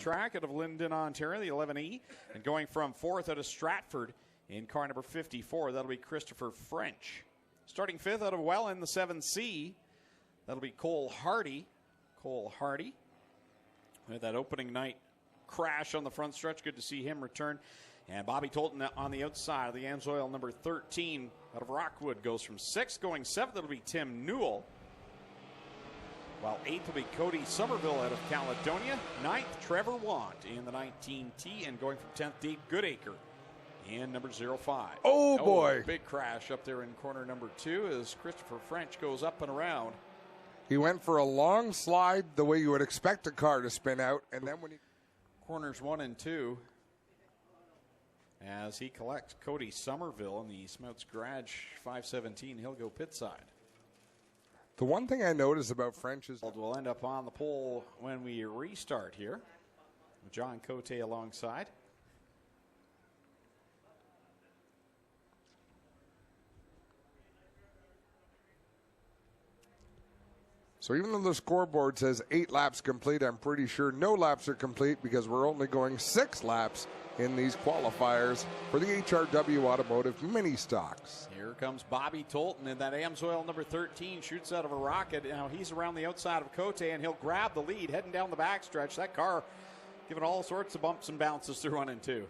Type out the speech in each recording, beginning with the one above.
track out of Lyndon, Ontario, the 11E. And going from 4th out of Stratford in car number 54, that'll be Christopher French. Starting 5th out of Welland, the 7C, that'll be Cole Hardy. Cole Hardy. With that opening night crash on the front stretch, good to see him return. And Bobby Tolton on the outside of the AMSOIL number 13 out of Rockwood goes from 6th. Going 7th, it'll be Tim Newell. While 8th will be Cody Somerville out of Caledonia. 9th, Trevor Want in the 19T. And going from 10th, Dave Goodacre in number 05. Oh, boy. Big crash up there in corner number 2 as Christopher French goes up and around. He went for a long slide the way you would expect a car to spin out. And then when he... Corners 1 and 2. As he collects Cody Somerville in the Smouts Garage 517, he'll go pit side. The one thing I noticed about French is... We'll end up on the pole when we restart here. John Cote alongside. So even though the scoreboard says 8 laps complete, I'm pretty sure no laps are complete because we're only going 6 laps in these qualifiers for the HRW Automotive Ministocks. Here comes Bobby Tolton in that AMSOIL number 13, shoots out of a rocket. Now he's around the outside of Cote, and he'll grab the lead heading down the backstretch. That car giving all sorts of bumps and bounces through 1 and 2.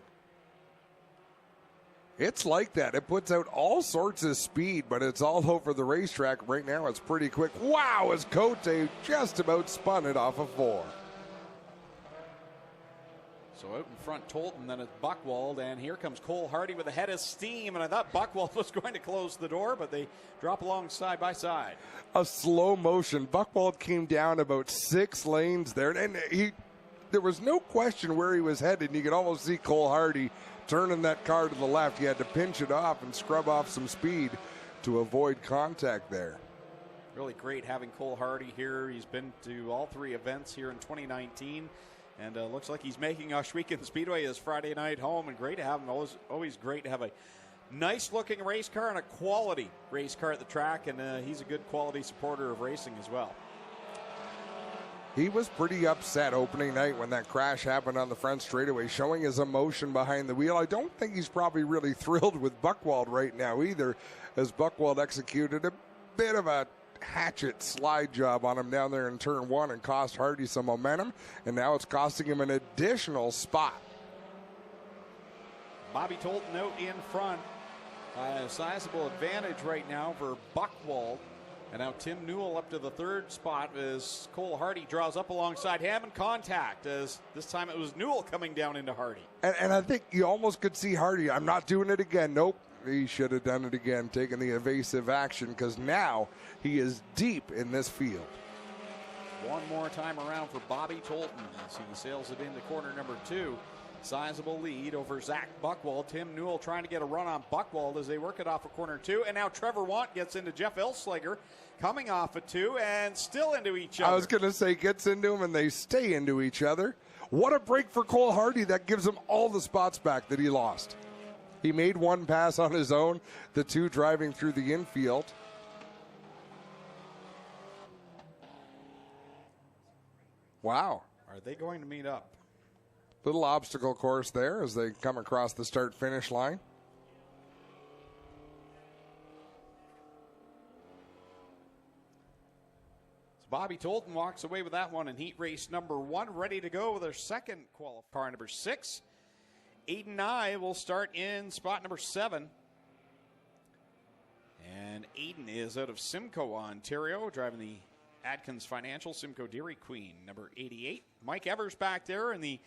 It's like that. It puts out all sorts of speed, but it's all over the racetrack. Right now it's pretty quick. Wow, as Cote just about spun it off of 4. So out in front, Tolton, then it's Buchwald, and here comes Cole Hardy with a head of steam, and I thought Buchwald was going to close the door, but they drop along side by side. A slow motion. Buchwald came down about 6 lanes there, and there was no question where he was headed. You could almost see Cole Hardy turning that car to the left. He had to pinch it off and scrub off some speed to avoid contact there. Really great having Cole Hardy here. He's been to all 3 events here in 2019. And looks like he's making Ohsweken Speedway his Friday night home. And great to have him. Always great to have a nice-looking race car and a quality race car at the track. And he's a good quality supporter of racing as well. He was pretty upset opening night when that crash happened on the front straightaway, showing his emotion behind the wheel. I don't think he's probably really thrilled with Buchwald right now either, as Buchwald executed a bit of a hatchet slide job on him down there in turn 1 and cost Hardy some momentum, and now it's costing him an additional spot. Bobby Tolton out in front. A sizable advantage right now for Buchwald. And now Tim Newell up to the 3rd spot as Cole Hardy draws up alongside him in contact, as this time it was Newell coming down into Hardy. And I think you almost could see Hardy, I'm not doing it again. Nope. He should have done it again, taking the evasive action, because now he is deep in this field. One more time around for Bobby Tolton as he sails it into corner number 2. Sizable lead over Zach Buchwald. Tim Newell trying to get a run on Buchwald as they work it off of corner 2. And now Trevor Want gets into Jeff Elsliger, coming off of 2 and still into each other. I was going to say gets into him and they stay into each other. What a break for Cole Hardy. That gives him all the spots back that he lost. He made 1 pass on his own, the 2 driving through the infield. Wow. Are they going to meet up? Little obstacle course there as they come across the start-finish line. So Bobby Tolton walks away with that one in heat race number 1, ready to go with their second qualifier. Car number 6. Aiden Nye will start in spot number 7. And Aiden is out of Simcoe, Ontario, driving the Adkins Financial Simcoe Dairy Queen, number 88. Mike Evers back there in the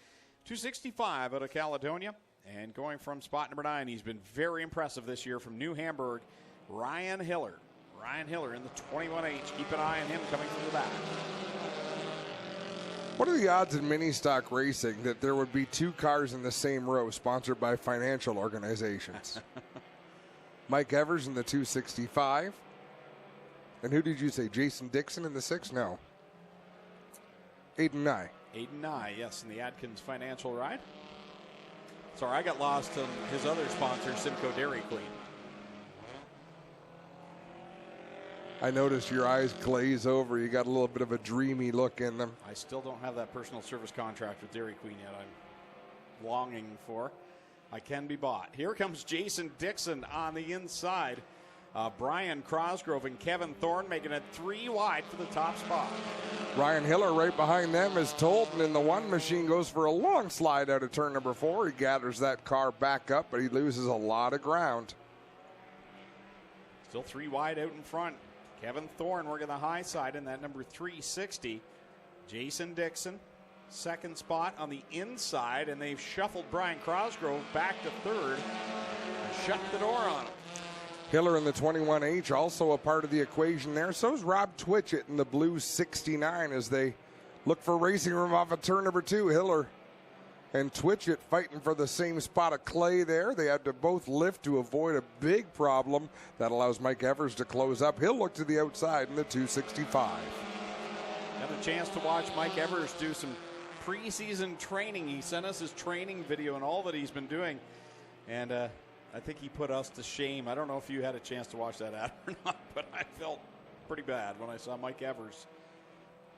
265 out of Caledonia. And going from spot number 9, he's been very impressive this year from New Hamburg, Ryan Hiller. Ryan Hiller in the 21H. Keep an eye on him coming from the back. What are the odds in mini-stock racing that there would be 2 cars in the same row sponsored by financial organizations? Mike Evers in the 265. And who did you say? Jason Dixon in the 6? No. Aiden Nye. Aiden Nye, yes, in the Adkins Financial ride. Sorry, I got lost on his other sponsor, Simcoe Dairy Queen. I noticed your eyes glaze over. You got a little bit of a dreamy look in them. I still don't have that personal service contract with Dairy Queen yet. I'm longing for. I can be bought. Here comes Jason Dixon on the inside. Brian Crosgrove and Kevin Thorne making it 3 wide for the top spot. Ryan Hiller right behind them is Tolton, and the one machine goes for a long slide out of turn number 4. He gathers that car back up, but he loses a lot of ground. Still 3 wide out in front. Kevin Thorne working the high side in that number 360. Jason Dixon, second spot on the inside, and they've shuffled Brian Crosgrove back to third and shut the door on him. Hiller in the 21H also a part of the equation there. So is Rob Twitchett in the blue 69 as they look for racing room off of turn number 2. Hiller and Twitchett fighting for the same spot of clay there. They had to both lift to avoid a big problem. That allows Mike Evers to close up. He'll look to the outside in the 265. Got a chance to watch Mike Evers do some preseason training. He sent us his training video and all that he's been doing. And I think he put us to shame. I don't know if you had a chance to watch that ad or not, but I felt pretty bad when I saw Mike Evers.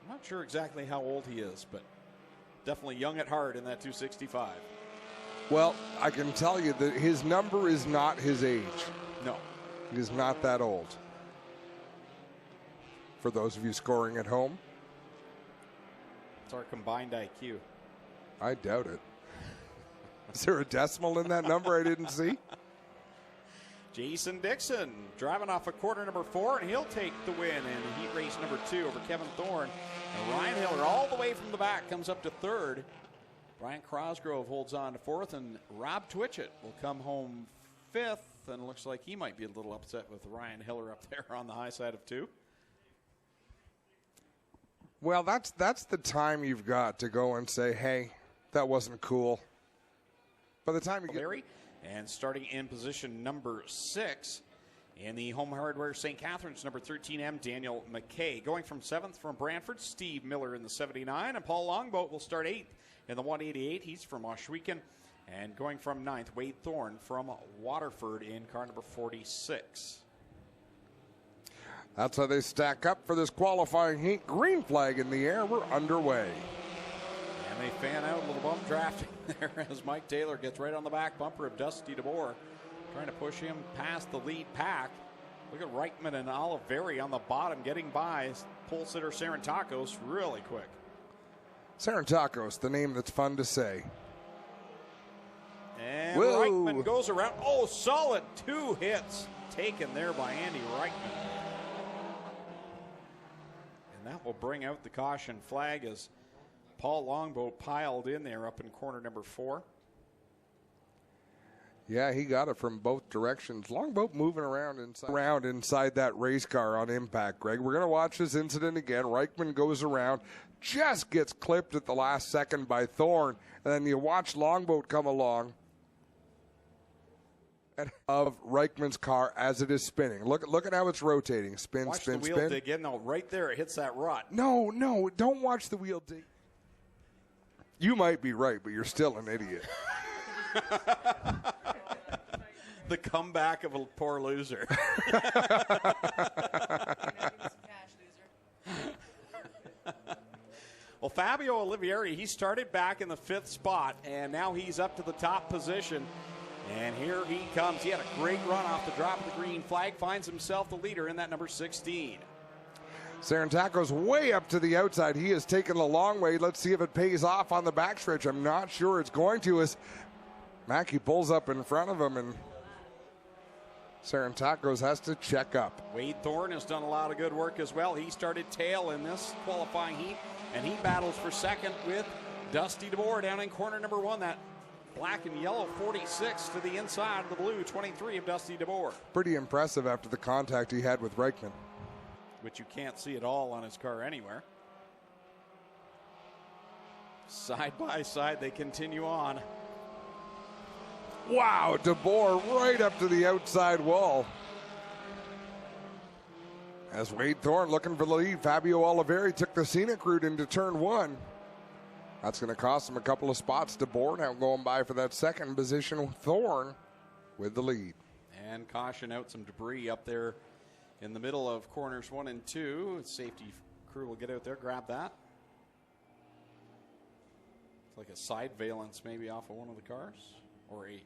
I'm not sure exactly how old he is, but definitely young at heart in that 265. Well, I can tell you that his number is not his age. No. He is not that old. For those of you scoring at home. It's our combined IQ. I doubt it. Is there a decimal in that number I didn't see? Jason Dixon driving off of quarter number 4, and he'll take the win in heat race number 2 over Kevin Thorne. And Ryan Hiller all the way from the back comes up to third. Brian Crosgrove holds on to 4th, and Rob Twitchett will come home 5th, and looks like he might be a little upset with Ryan Hiller up there on the high side of 2. Well, that's the time you've got to go and say, hey, that wasn't cool. By the time you get... And starting in position number 6 in the Home Hardware St. Catharines, number 13M, Daniel McKay. Going from 7th from Brantford, Steve Miller in the 79. And Paul Longboat will start 8th in the 188. He's from Ohsweken. And going from 9th, Wade Thorne from Waterford in car number 46. That's how they stack up for this qualifying heat. Green flag in the air. We're underway. And they fan out a little bump drafting there as Mike Taylor gets right on the back bumper of Dusty DeBoer, trying to push him past the lead pack. Look at Reichman and Oliveri on the bottom getting by. Pole sitter Sarantakos really quick. Sarantakos, the name that's fun to say. And Reichman goes around. Oh, solid 2 hits taken there by Andy Reichman. And that will bring out the caution flag as Paul Longboat piled in there up in corner number 4. Yeah, he got it from both directions. Longboat moving around inside that race car on impact, Greg. We're going to watch this incident again. Reichman goes around, just gets clipped at the last second by Thorne, and then you watch Longboat come along of Reichman's car as it is spinning. Look at how it's rotating. Spin, watch spin, the wheel spin. dig in. No, right there, it hits that rut. No, don't watch the wheel dig. You might be right, but you're still an idiot. The comeback of a poor loser. Well, Fabio Olivieri, he started back in the 5th spot, and now he's up to the top position. And here he comes. He had a great run off the drop of the green flag, finds himself the leader in that number 16. Sarantako's way up to the outside. He has taken the long way. Let's see if it pays off on the backstretch. I'm not sure it's going to as Mackey pulls up in front of him, and Sarantakos has to check up. Wade Thorne has done a lot of good work as well. He started tail in this qualifying heat, and he battles for second with Dusty DeBoer down in corner number 1. That black and yellow 46 to the inside of the blue 23 of Dusty DeBoer. Pretty impressive after the contact he had with Reichman, which you can't see at all on his car anywhere. Side by side, they continue on. Wow, DeBoer right up to the outside wall. As Wade Thorne looking for the lead, Fabio Olivieri took the scenic route into turn 1. That's going to cost him a couple of spots. DeBoer now going by for that second position. Thorne with the lead. And caution out some debris up there in the middle of corners 1 and 2. Safety crew will get out there, grab that. It's like a side valance maybe off of one of the cars, or a.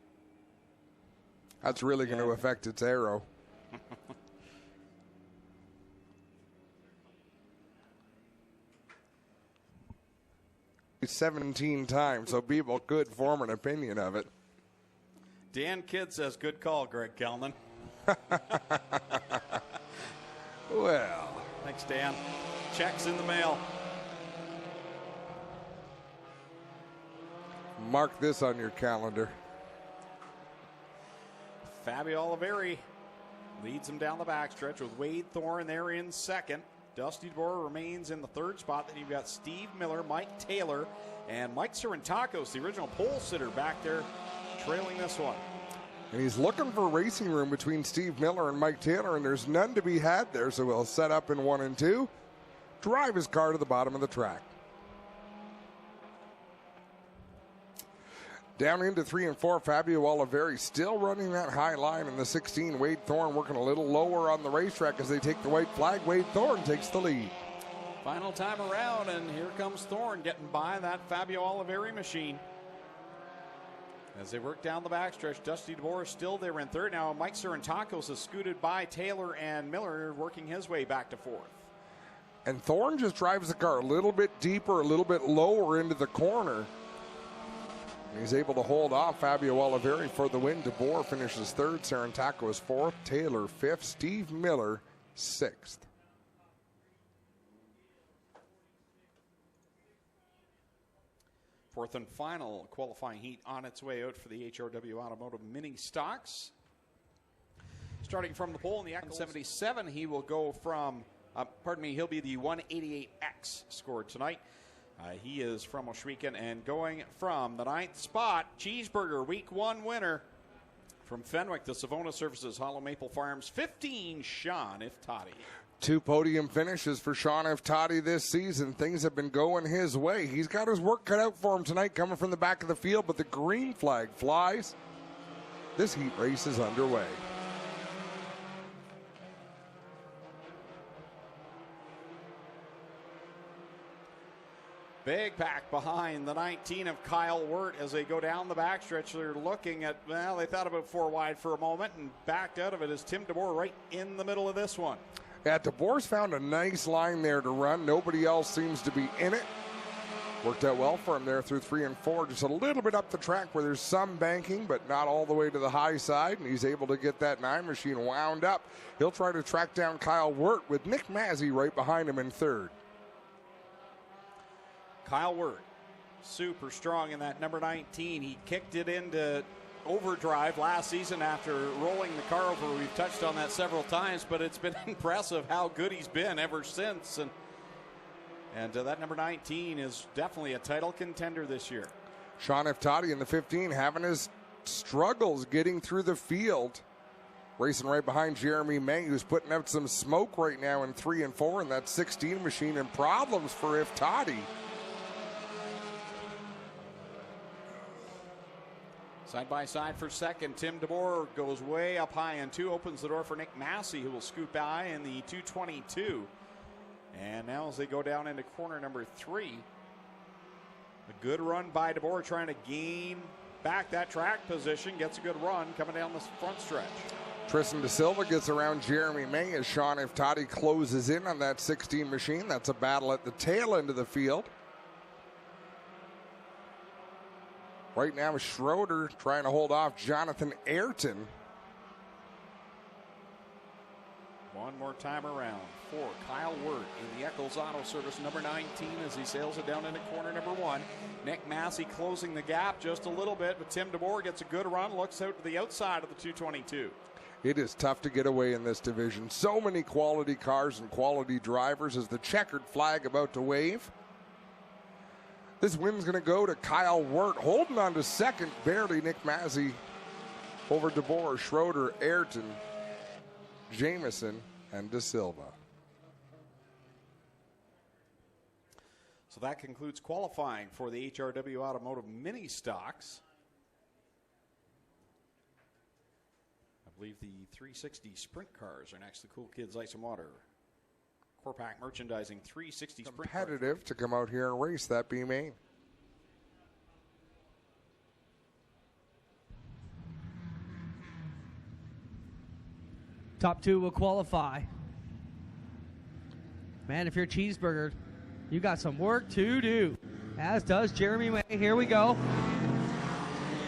That's really going to affect its aero. 17 times, so people could form an opinion of it. Dan Kidd says, good call, Greg Kellman. Well. Thanks, Dan. Checks in the mail. Mark this on your calendar. Fabio Oliveri leads him down the backstretch with Wade Thorne there in second. Dusty DeBoer remains in the third spot. Then you've got Steve Miller, Mike Taylor, and Mike Sarantakos, the original pole sitter, back there trailing this one. And he's looking for racing room between Steve Miller and Mike Taylor, and there's none to be had there, so he'll set up in 1 and 2, drive his car to the bottom of the track. Down into 3 and 4, Fabio Oliveri still running that high line in the 16. Wade Thorne working a little lower on the racetrack as they take the white flag. Wade Thorne takes the lead. Final time around, and here comes Thorne getting by that Fabio Oliveri machine. As they work down the backstretch, Dusty DeBoer is still there in third. Now Mike Sarantakos is scooted by Taylor and Miller, working his way back to fourth. And Thorne just drives the car a little bit deeper, a little bit lower into the corner. He's able to hold off Fabio Oliveri for the win. DeBoer finishes third, Sarantakos fourth, Taylor fifth, Steve Miller sixth. Fourth and final qualifying heat on its way out for the HRW Automotive Mini Stocks. Starting from the pole in the X77, he will go from, he'll be the 188X scored tonight. He is from Oshwegan, and going from the 9th spot, Cheeseburger, Week 1 winner from Fenwick, the Savona Services, Hollow Maple Farms, 15, Sean Iftati. 2 podium finishes for Sean Iftati this season. Things have been going his way. He's got his work cut out for him tonight coming from the back of the field, but the green flag flies. This heat race is underway. Big pack behind the 19 of Kyle Wirt as they go down the backstretch. They're looking at, well, they thought about 4 wide for a moment and backed out of it as Tim DeBoer right in the middle of this one. Yeah, DeBoer's found a nice line there to run. Nobody else seems to be in it. Worked out well for him there through 3 and 4. Just a little bit up the track where there's some banking, but not all the way to the high side. And he's able to get that 9 machine wound up. He'll try to track down Kyle Wirt with Nick Mazzy right behind him in third. Kyle Wirt, super strong in that number 19. He kicked it into overdrive last season after rolling the car over. We've touched on that several times, but it's been impressive how good he's been ever since. And that number 19 is definitely a title contender this year. Sean Iftati in the 15 having his struggles getting through the field. Racing right behind Jeremy May, who's putting out some smoke right now in 3 and 4 in that 16 machine, and problems for Iftati. Side by side for second, Tim DeBoer goes way up high in 2, opens the door for Nick Massey, who will scoot by in the 222. And now as they go down into corner number 3, a good run by DeBoer trying to gain back that track position, gets a good run coming down the front stretch. Tristan De Silva gets around Jeremy May as Sean Iftati closes in on that 16 machine. That's a battle at the tail end of the field. Right now, Schroeder trying to hold off Jonathan Ayrton. One more time around for Kyle Wirt in the Eccles Auto Service number 19 as he sails it down into corner number 1. Nick Massey closing the gap just a little bit, but Tim DeBoer gets a good run, looks out to the outside of the 222. It is tough to get away in this division. So many quality cars and quality drivers as the checkered flag about to wave. This win's going to go to Kyle Wirt, holding on to second, barely. Nick Mazzy over DeBoer, Schroeder, Ayrton, Jameson, and De Silva. So that concludes qualifying for the HRW Automotive Mini Stocks. I believe the 360 sprint cars are next. The Cool Kids Ice and Water. Corpac Merchandising 360 sprint cars. Competitive to come out here and race that B main. Top two will qualify. Man, if you're a Cheeseburger, you got some work to do. As does Jeremy May. Here we go.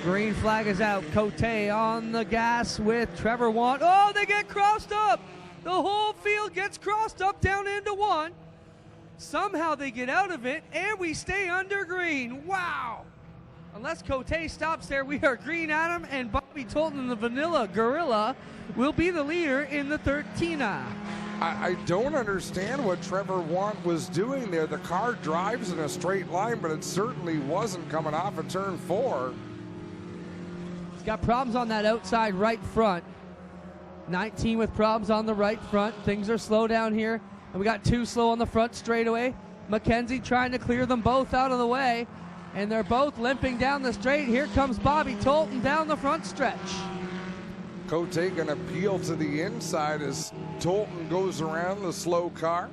Green flag is out. Cote on the gas with Trevor Want. Oh, they get crossed up. The whole field gets crossed up down into one. Somehow they get out of it, and we stay under green. Wow. Unless Cote stops there, we are green Adam, and Bobby Tolton, the Vanilla Gorilla, will be the leader in the 13A. I don't understand what Trevor Want was doing there. The car drives in a straight line, but it certainly wasn't coming off of turn 4. He's got problems on that outside right front. 19 with problems on the right front. Things are slow down here. And we got 2 slow on the front straightaway. McKenzie trying to clear them both out of the way. And they're both limping down the straight. Here comes Bobby Tolton down the front stretch. Cote gonna peel to the inside as Tolton goes around the slow car.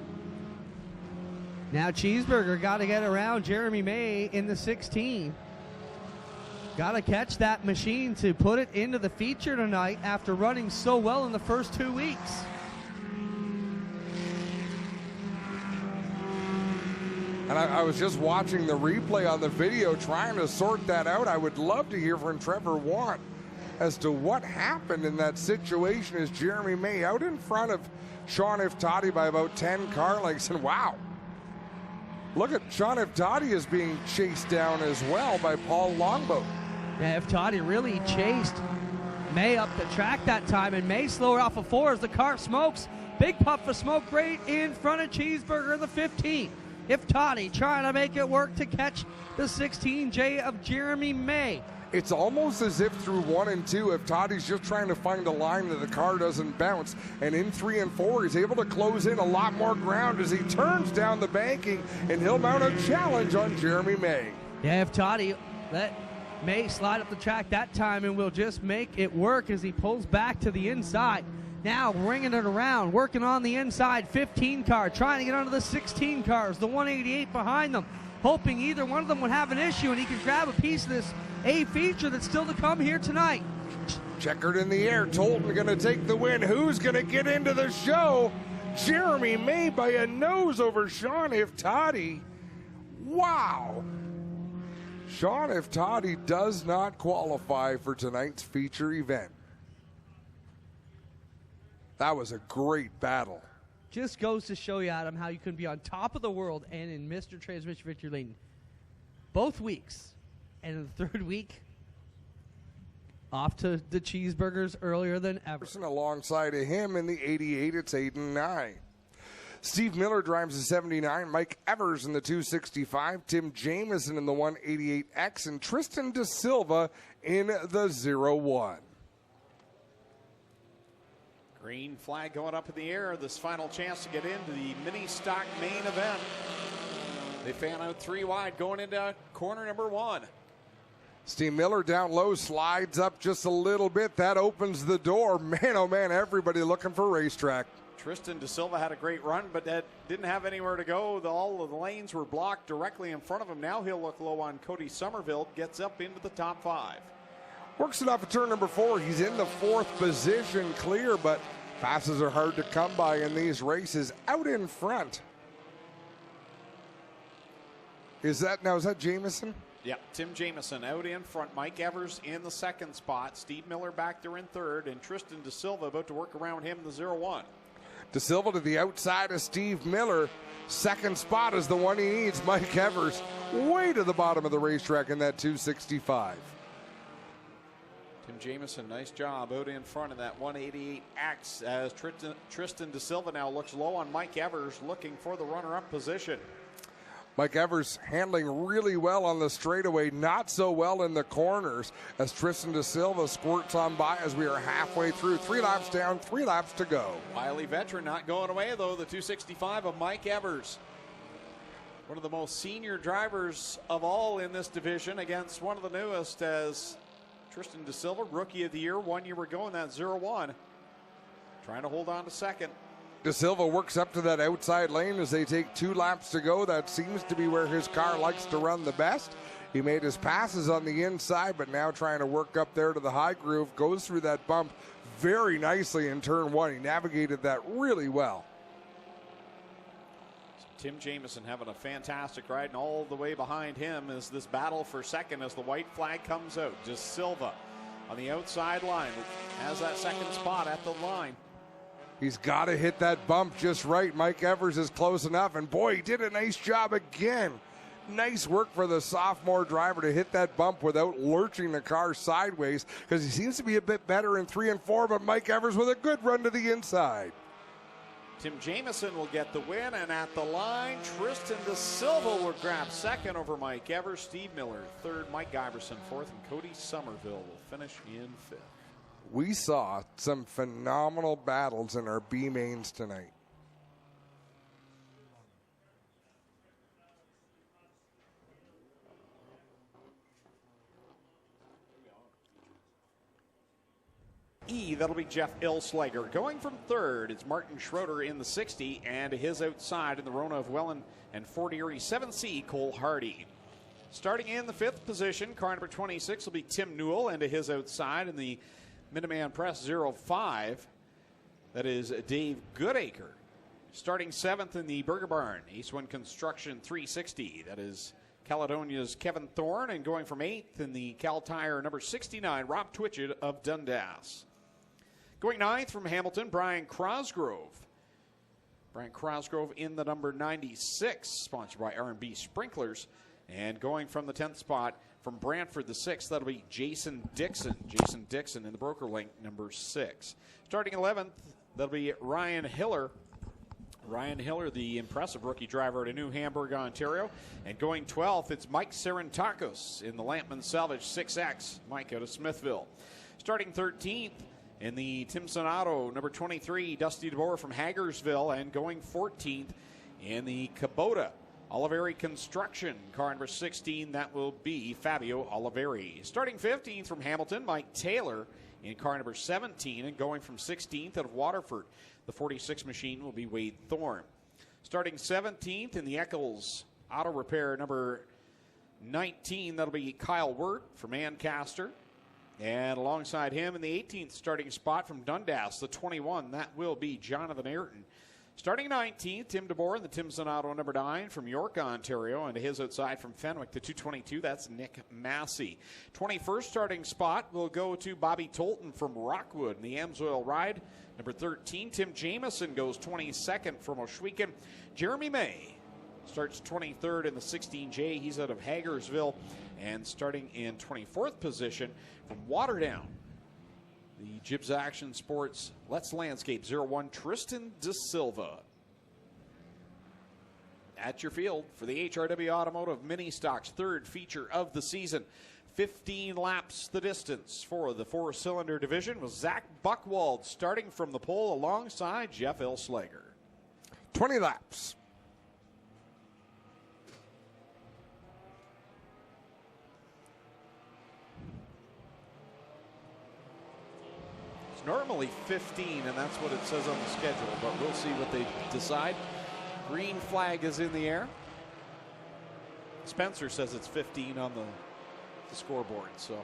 Now Cheeseburger got to get around Jeremy May in the 16. Got to catch that machine to put it into the feature tonight after running so well in the first 2 weeks. And I was just watching the replay on the video trying to sort that out. I would love to hear from Trevor Want as to what happened in that situation as Jeremy May out in front of Sean Iftati by about 10 car lengths. And wow, look at Sean Iftati is being chased down as well by Paul Longboat. Yeah, Iftati really chased May up the track that time, and May slower off of 4 as the car smokes. Big puff of smoke right in front of Cheeseburger in the 15. Iftati trying to make it work to catch the 16J of Jeremy May. It's almost as if through 1 and 2, Iftati's just trying to find a line that the car doesn't bounce. And in 3 and 4, he's able to close in a lot more ground as he turns down the banking, and he'll mount a challenge on Jeremy May. Yeah, Iftati let May slide up the track that time and will just make it work as he pulls back to the inside. Now ringing it around, working on the inside 15 car, trying to get onto the 16 cars, the 188 behind them, hoping either one of them would have an issue and he can grab a piece of this A feature that's still to come here tonight. Checkered in the air, Tolton gonna take the win. Who's gonna get into the show? Jeremy May by a nose over Sean Iftati. Wow. Sean Iftati does not qualify for tonight's feature event. That was a great battle. Just goes to show you, Adam, how you can be on top of the world and in Mr. Transmission Victory Lane both weeks. And in the 3rd week, off to the Cheeseburgers earlier than ever. Alongside of him in the 88, it's Aiden Nye. Steve Miller drives the 79, Mike Evers in the 265, Tim Jamieson in the 188X, and Tristan De Silva in the 01. Green flag going up in the air. This final chance to get into the Ministock main event. They fan out 3 wide going into corner number 1. Steve Miller down low, slides up just a little bit. That opens the door. Man, oh man, everybody looking for racetrack. Tristan De Silva had a great run, but that didn't have anywhere to go. All of the lanes were blocked directly in front of him. Now he'll look low on Cody Somerville, gets up into the top 5. Works it off of turn number 4. He's in the 4th position clear, but passes are hard to come by in these races. Out in front. Is that Jamieson? Yeah, Tim Jamieson out in front. Mike Evers in the 2nd spot. Steve Miller back there in 3rd, and Tristan De Silva about to work around him in the 01. De Silva to the outside of Steve Miller. 2nd spot is the one he needs. Mike Evers way to the bottom of the racetrack in that 265. Tim Jamieson, nice job out in front of that 188X as Tristan De Silva now looks low on Mike Evers, looking for the runner-up position. Mike Evers handling really well on the straightaway, not so well in the corners as Tristan De Silva squirts on by as we are halfway through. 3 laps down, 3 laps to go. Wily veteran not going away, though, the 265 of Mike Evers. One of the most senior drivers of all in this division against one of the newest as Tristan De Silva, Rookie of the Year, 1 year ago in that 0-1. Trying to hold on to second. De Silva works up to that outside lane as they take 2 laps to go. That seems to be where his car likes to run the best. He made his passes on the inside, but now trying to work up there to the high groove. Goes through that bump very nicely in turn 1. He navigated that really well. Tim Jamieson having a fantastic ride, and all the way behind him is this battle for second as the white flag comes out. De Silva on the outside line has that second spot at the line. He's got to hit that bump just right. Mike Evers is close enough, and boy, he did a nice job again. Nice work for the sophomore driver to hit that bump without lurching the car sideways, because he seems to be a bit better in 3 and 4, but Mike Evers with a good run to the inside. Tim Jamieson will get the win, and at the line, Tristan De Silva will grab second over Mike Evers. Steve Miller third, Mike Iverson fourth, and Cody Somerville will finish in fifth. We saw some phenomenal battles in our B mains tonight. That'll be Jeff Ilslager. Going from third, it's Martin Schroeder in the 60, and to his outside in the Rona of Welland and Fort Erie 7C, Cole Hardy. Starting in the 5th position, car number 26 will be Tim Newell, and to his outside in the Minuteman Press 05, that is Dave Goodacre. Starting 7th in the Burger Barn, Ace 1 Construction 360, that is Caledonia's Kevin Thorne, and going from 8th in the Cal Tire number 69, Rob Twitchett of Dundas. Going 9th from Hamilton, Brian Crosgrove. Brian Crosgrove in the number 96, sponsored by R&B Sprinklers. And going from the 10th spot from Brantford, the 6th, that'll be Jason Dixon. Jason Dixon in the Broker Link, number 6. Starting 11th, that'll be Ryan Hiller. Ryan Hiller, the impressive rookie driver out of New Hamburg, Ontario. And going 12th, it's Mike Serentakos in the Lampman Salvage 6X. Mike out of Smithville. Starting 13th, in the Timson Auto, number 23, Dusty DeBoer from Hagersville, and going 14th in the Kubota Oliveri Construction, car number 16, that will be Fabio Oliveri. Starting 15th from Hamilton, Mike Taylor in car number 17, and going from 16th out of Waterford, the 46 machine will be Wade Thorne. Starting 17th in the Eccles Auto Repair, number 19, that'll be Kyle Wirt from Ancaster. And alongside him in the 18th starting spot from Dundas, the 21, that will be Jonathan Ayrton. Starting 19th, Tim DeBoer in the Timson Auto number 9 from York, Ontario. And to his outside from Fenwick, the 222, that's Nick Massey. 21st starting spot will go to Bobby Tolton from Rockwood in the Amsoil Ride. Number 13, Tim Jamieson goes 22nd from Oshwegan. Jeremy May starts 23rd in the 16J. He's out of Hagersville. And starting in 24th position from Waterdown, the Gibbs Action Sports Let's Landscape 01, Tristan De Silva. At your field for the HRW Automotive Ministock's 3rd feature of the season. 15 laps the distance for the 4-cylinder division with Zach Buchwald starting from the pole alongside Jeff Ilslager. 20 laps. Normally 15, and that's what it says on the schedule, but we'll see what they decide. Green flag is in the air. Spencer says it's 15 on the scoreboard, so.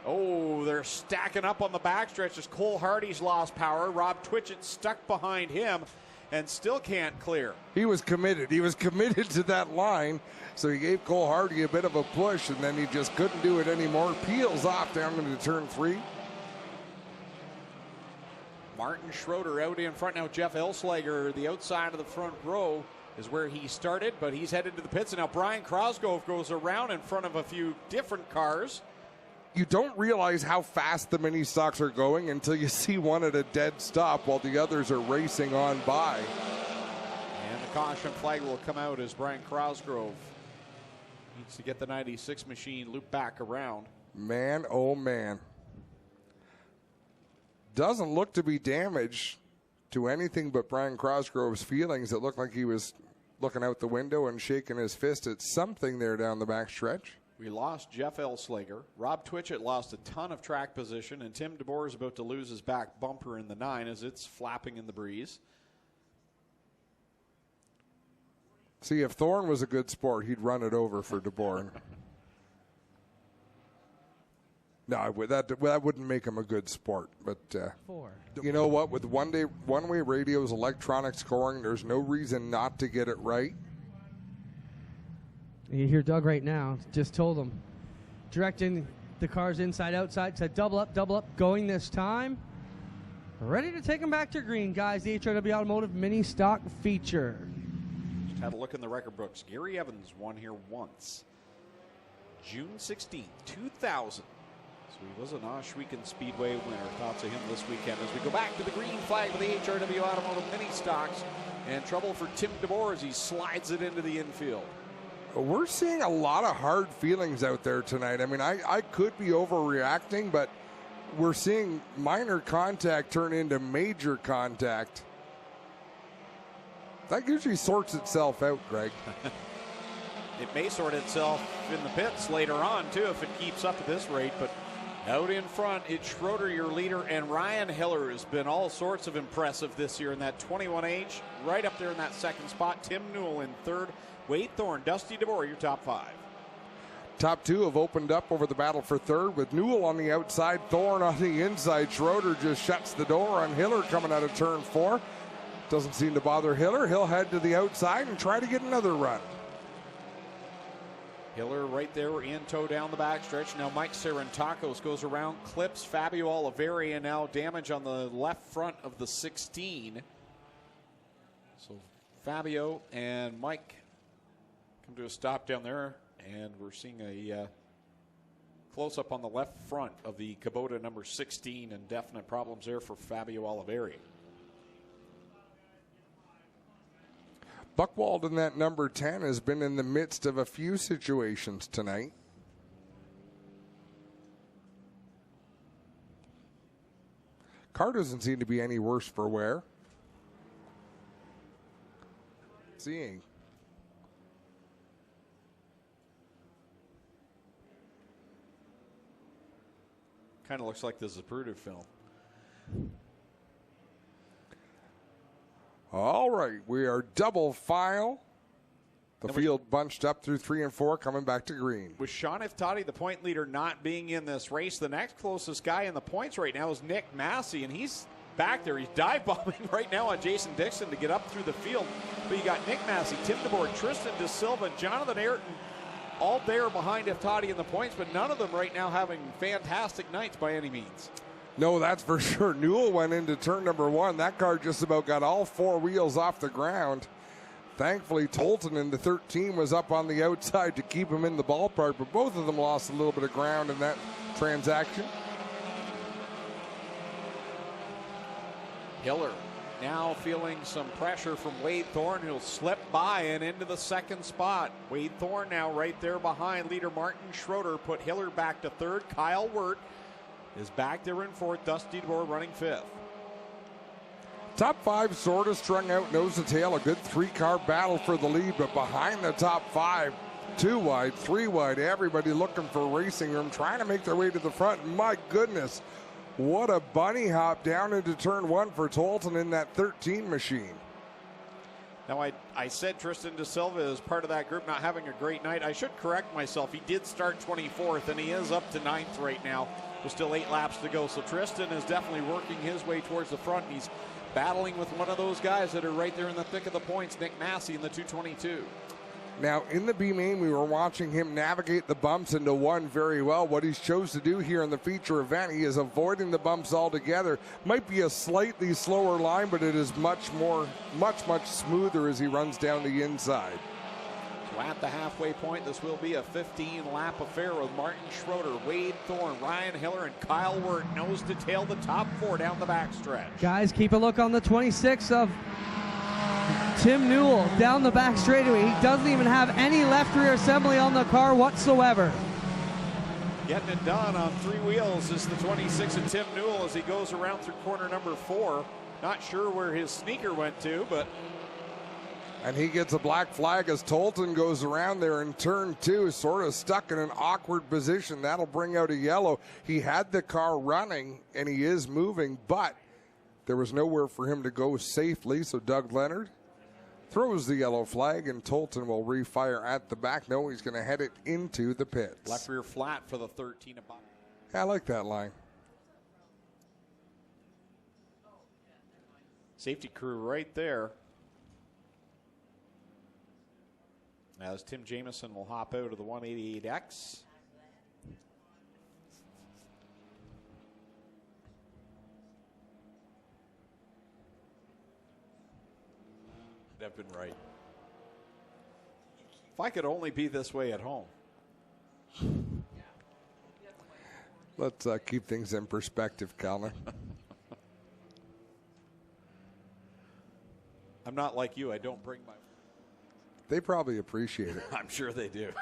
Oh, they're stacking up on the backstretch as Cole Hardy's lost power. Rob Twitchett stuck behind him and still can't clear. He was committed. He was committed to that line, so he gave Cole Hardy a bit of a push, and then he just couldn't do it anymore. Peels off down into turn 3. Martin Schroeder out in front now. Jeff Ilslager, the outside of the front row, is where he started, but he's headed to the pits. And now Brian Crosgrove goes around in front of a few different cars. You don't realize how fast the Ministocks are going until you see one at a dead stop while the others are racing on by. And the caution flag will come out as Brian Crosgrove needs to get the 96 machine looped back around. Man, oh man. Doesn't look to be damaged to anything but Brian Crosgrove's feelings. It looked like he was looking out the window and shaking his fist at something there down the back stretch. We lost Jeff Elslager. Rob Twitchett lost a ton of track position, and Tim DeBoer is about to lose his back bumper in the 9 as it's flapping in the breeze. See, if Thorne was a good sport, he'd run it over for DeBoer. No, that wouldn't make him a good sport. But you know what? With one-way radios, electronic scoring, there's no reason not to get it right. You hear Doug right now. Just told him. Directing the cars inside, outside. Said double up, going this time. Ready to take him back to green, guys. The HRW Automotive Mini Stock feature. Just had a look in the record books. Gary Evans won here once. June 16th, 2000. So he was an Oshweekend Speedway winner. Thoughts of him this weekend as we go back to the green flag with the HRW Automotive Mini Stocks. And trouble for Tim DeBoer as he slides it into the infield. We're seeing a lot of hard feelings out there tonight. I mean, I could be overreacting, but we're seeing minor contact turn into major contact. That usually sorts itself out, Greg. It may sort itself in the pits later on, too, if it keeps up at this rate. But out in front, it's Schroeder, your leader, and Ryan Hiller has been all sorts of impressive this year in that 21H. Right up there in that second spot. Tim Newell in third. Wade Thorne, Dusty DeBoer, your top 5. Top 2 have opened up over the battle for third with Newell on the outside, Thorne on the inside. Schroeder just shuts the door on Hiller coming out of turn 4. Doesn't seem to bother Hiller. He'll head to the outside and try to get another run. Hiller right there in tow down the backstretch. Now Mike Sarantakos goes around, clips Fabio Oliveri, and now damage on the left front of the 16. So Fabio and Mike come to a stop down there, and we're seeing a close-up on the left front of the Kubota number 16, and definite problems there for Fabio Oliveri. Buchwald in that number 10 has been in the midst of a few situations tonight. Car doesn't seem to be any worse for wear. Seeing. Kind of looks like the Zapruder film. All right, we are double file. The field bunched up through 3 and 4, coming back to green. With Sean Iftati, the point leader, not being in this race, the next closest guy in the points right now is Nick Massey, and he's back there. He's dive bombing right now on Jason Dixon to get up through the field. But you got Nick Massey, Tim DeBoer, Tristan De Silva, Jonathan Ayrton, all there behind Iftati in the points, but none of them right now having fantastic nights by any means. No, that's for sure. Newell went into turn number 1. That car just about got all 4 wheels off the ground. Thankfully, Tolton in the 13 was up on the outside to keep him in the ballpark, but both of them lost a little bit of ground in that transaction. Hiller now feeling some pressure from Wade Thorne, who'll slip by and into the second spot. Wade Thorne now right there behind leader Martin Schroeder, put Hiller back to third. Kyle Wirt is back there in fourth. Dusty DeBoer running fifth. Top 5 sort of strung out nose to tail. A good 3-car battle for the lead, but behind the top 5, 2 wide, 3 wide, everybody looking for racing room, trying to make their way to the front. My goodness, what a bunny hop down into turn 1 for Tolton in that 13 machine. Now, I said Tristan De Silva is part of that group not having a great night. I should correct myself. He did start 24th, and he is up to 9th right now. There's still 8 laps to go. So Tristan is definitely working his way towards the front. He's battling with one of those guys that are right there in the thick of the points, Nick Massey in the 222. Now, in the B main, we were watching him navigate the bumps into 1 very well. What he's chose to do here in the feature event, he is avoiding the bumps altogether. Might be a slightly slower line, but it is much smoother as he runs down the inside. So at the halfway point, this will be a 15-lap affair with Martin Schroeder, Wade Thorne, Ryan Hiller, and Kyle Wirt nose to tail the top 4 down the backstretch. Guys, keep a look on the 26 of Tim Newell down the back straightaway. He doesn't even have any left rear assembly on the car whatsoever. Getting it done on 3 wheels is the 26 of Tim Newell as he goes around through corner number 4. Not sure where his sneaker went to, but And he gets a black flag as Tolton goes around there in turn 2, sort of stuck in an awkward position. That'll bring out a yellow. He had the car running, and he is moving, but there was nowhere for him to go safely, so Doug Leonard throws the yellow flag, and Tolton will refire at the back. No, he's going to head it into the pits. Left rear flat for the 13 above. I like that line. Safety crew right there. As Tim Jamieson will hop out of the 188X. I've been right. If I could only be this way at home. Let's keep things in perspective, Calner. I'm not like you. I don't bring my... They probably appreciate it. I'm sure they do.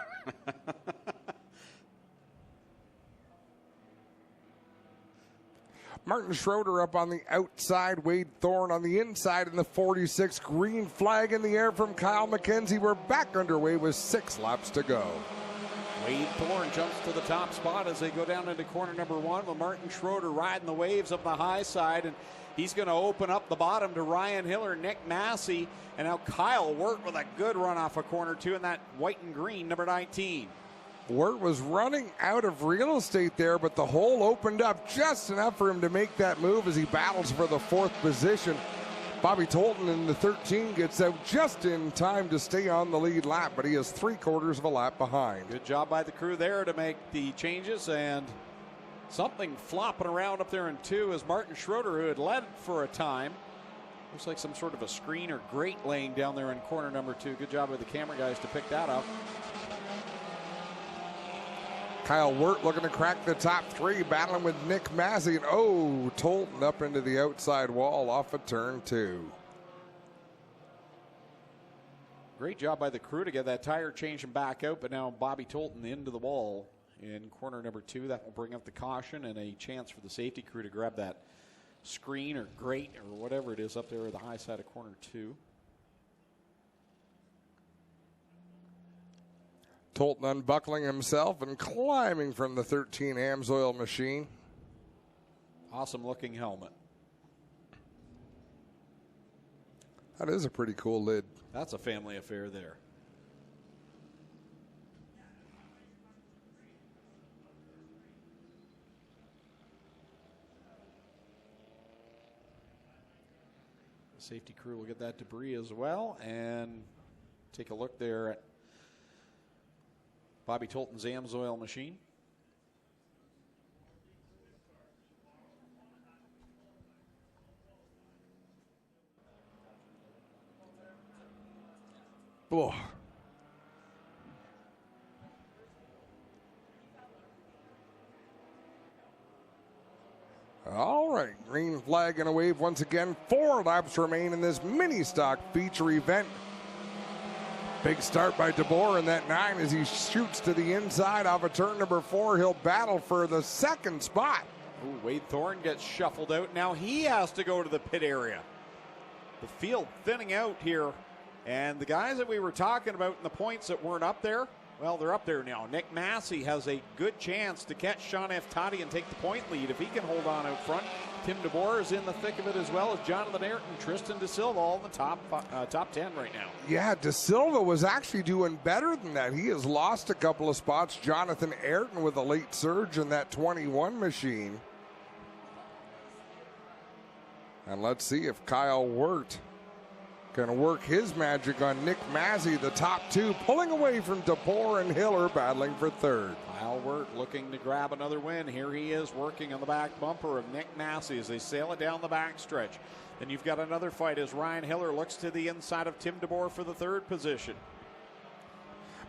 Martin Schroeder up on the outside. Wade Thorne on the inside in the 46. Green flag in the air from Kyle McKenzie. We're back underway with 6 laps to go. Wade Thorne jumps to the top spot as they go down into corner number 1 with Martin Schroeder riding the waves up the high side, and he's going to open up the bottom to Ryan Hiller, Nick Massey, and now Kyle Wirt with a good run off of corner 2 in that white and green number 19. Wirt was running out of real estate there, but the hole opened up just enough for him to make that move as he battles for the 4th position. Bobby Tolton in the 13 gets out just in time to stay on the lead lap, but he is 3/4 of a lap behind. Good job by the crew there to make the changes, and something flopping around up there in 2 is Martin Schroeder, who had led for a time. Looks like some sort of a screen or grate laying down there in corner number 2. Good job by the camera guys to pick that up. Kyle Wirt looking to crack the top 3, battling with Nick Massey. And oh, Tolton up into the outside wall off of turn 2. Great job by the crew to get that tire change and back out, but now Bobby Tolton into the wall in corner number 2. That will bring up the caution and a chance for the safety crew to grab that screen or grate or whatever it is up there at the high side of corner 2. Tolton unbuckling himself and climbing from the 13 AMSOIL machine. Awesome looking helmet. That is a pretty cool lid. That's a family affair there. The safety crew will get that debris as well and take a look there at Bobby Tolton's AMSOIL machine. Oh. All right, green flag and a wave once again. 4 laps remain in this Ministock feature event. Big start by DeBoer in that 9 as he shoots to the inside off of turn number 4. He'll battle for the 2nd spot. Ooh, Wade Thorne gets shuffled out. Now he has to go to the pit area. The field thinning out here. And the guys that we were talking about in the points that weren't up there, well, they're up there now. Nick Massey has a good chance to catch Sean F. Toddy and take the point lead if he can hold on out front. Tim DeBoer is in the thick of it as well as Jonathan Ayrton, Tristan De Silva, all in the top 10 right now. Yeah, De Silva was actually doing better than that. He has lost a couple of spots. Jonathan Ayrton with a late surge in that 21 machine. And let's see if Kyle Wirt going to work his magic on Nick Massey, the top 2, pulling away from DeBoer and Hiller, battling for 3rd. Kyle Wirt looking to grab another win. Here he is working on the back bumper of Nick Massey as they sail it down the back stretch. Then you've got another fight as Ryan Hiller looks to the inside of Tim DeBoer for the 3rd position.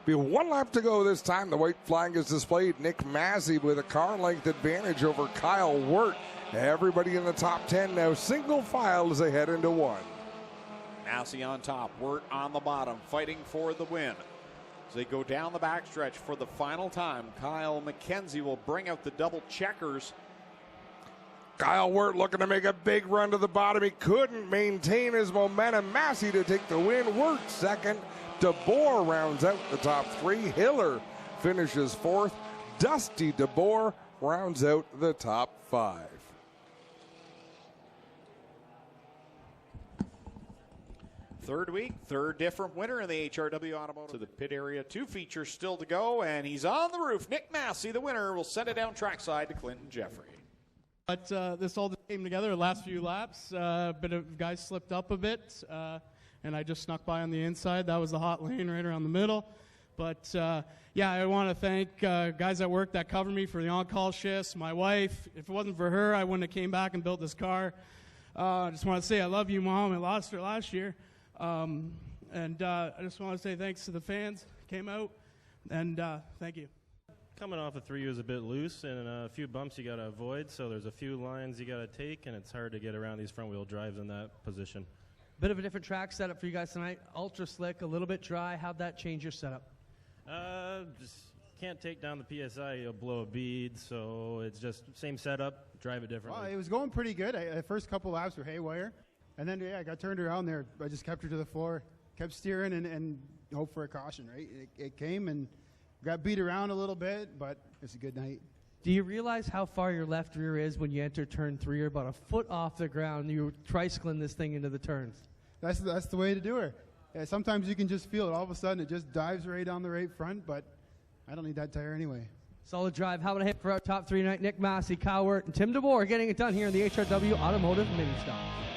Be 1 lap to go this time. The white flag is displayed. Nick Massey with a car length advantage over Kyle Wirt. Everybody in the top 10 now single file as they head into 1. Massey on top, Wirt on the bottom, fighting for the win. As they go down the backstretch for the final time, Kyle McKenzie will bring out the double checkers. Kyle Wirt looking to make a big run to the bottom. He couldn't maintain his momentum. Massey to take the win. Wirt second. DeBoer rounds out the top three. Hiller finishes fourth. Dusty DeBoer rounds out the top five. Third week, third different winner in the HRW Automotive. To the pit area, 2 features still to go, and he's on the roof. Nick Massey, the winner, will send it down trackside to Clinton Jeffrey. But this all came together the last few laps. Bit of guys slipped up a bit, and I just snuck by on the inside. That was the hot lane right around the middle. But yeah, I want to thank guys at work that covered me for the on-call shifts. My wife, if it wasn't for her, I wouldn't have came back and built this car. I just want to say I love you, Mom. I lost her last year. And I just want to say thanks to the fans came out, and thank you. Coming off of 3 was a bit loose, and a few bumps you got to avoid, so there's a few lines you got to take, and it's hard to get around these front-wheel drives in that position. Bit of a different track setup for you guys tonight. Ultra slick, a little bit dry. How'd that change your setup? Just can't take down the PSI, you'll blow a bead, so it's just same setup, drive it differently. Well, it was going pretty good. The first couple laps were haywire, and then I got turned around there. I just kept her to the floor, kept steering, and hope for a caution, right? It came and got beat around a little bit, but it's a good night. Do you realize how far your left rear is when you enter turn 3? You're about a foot off the ground. You're tricycling this thing into the turns. That's the way to do her. Yeah, sometimes you can just feel it. All of a sudden, it just dives right on the right front, but I don't need that tire anyway. Solid drive. How about a hit for our top 3 tonight? Nick Massey, Kyle Wirt, and Tim DeBoer getting it done here in the HRW Automotive Ministock.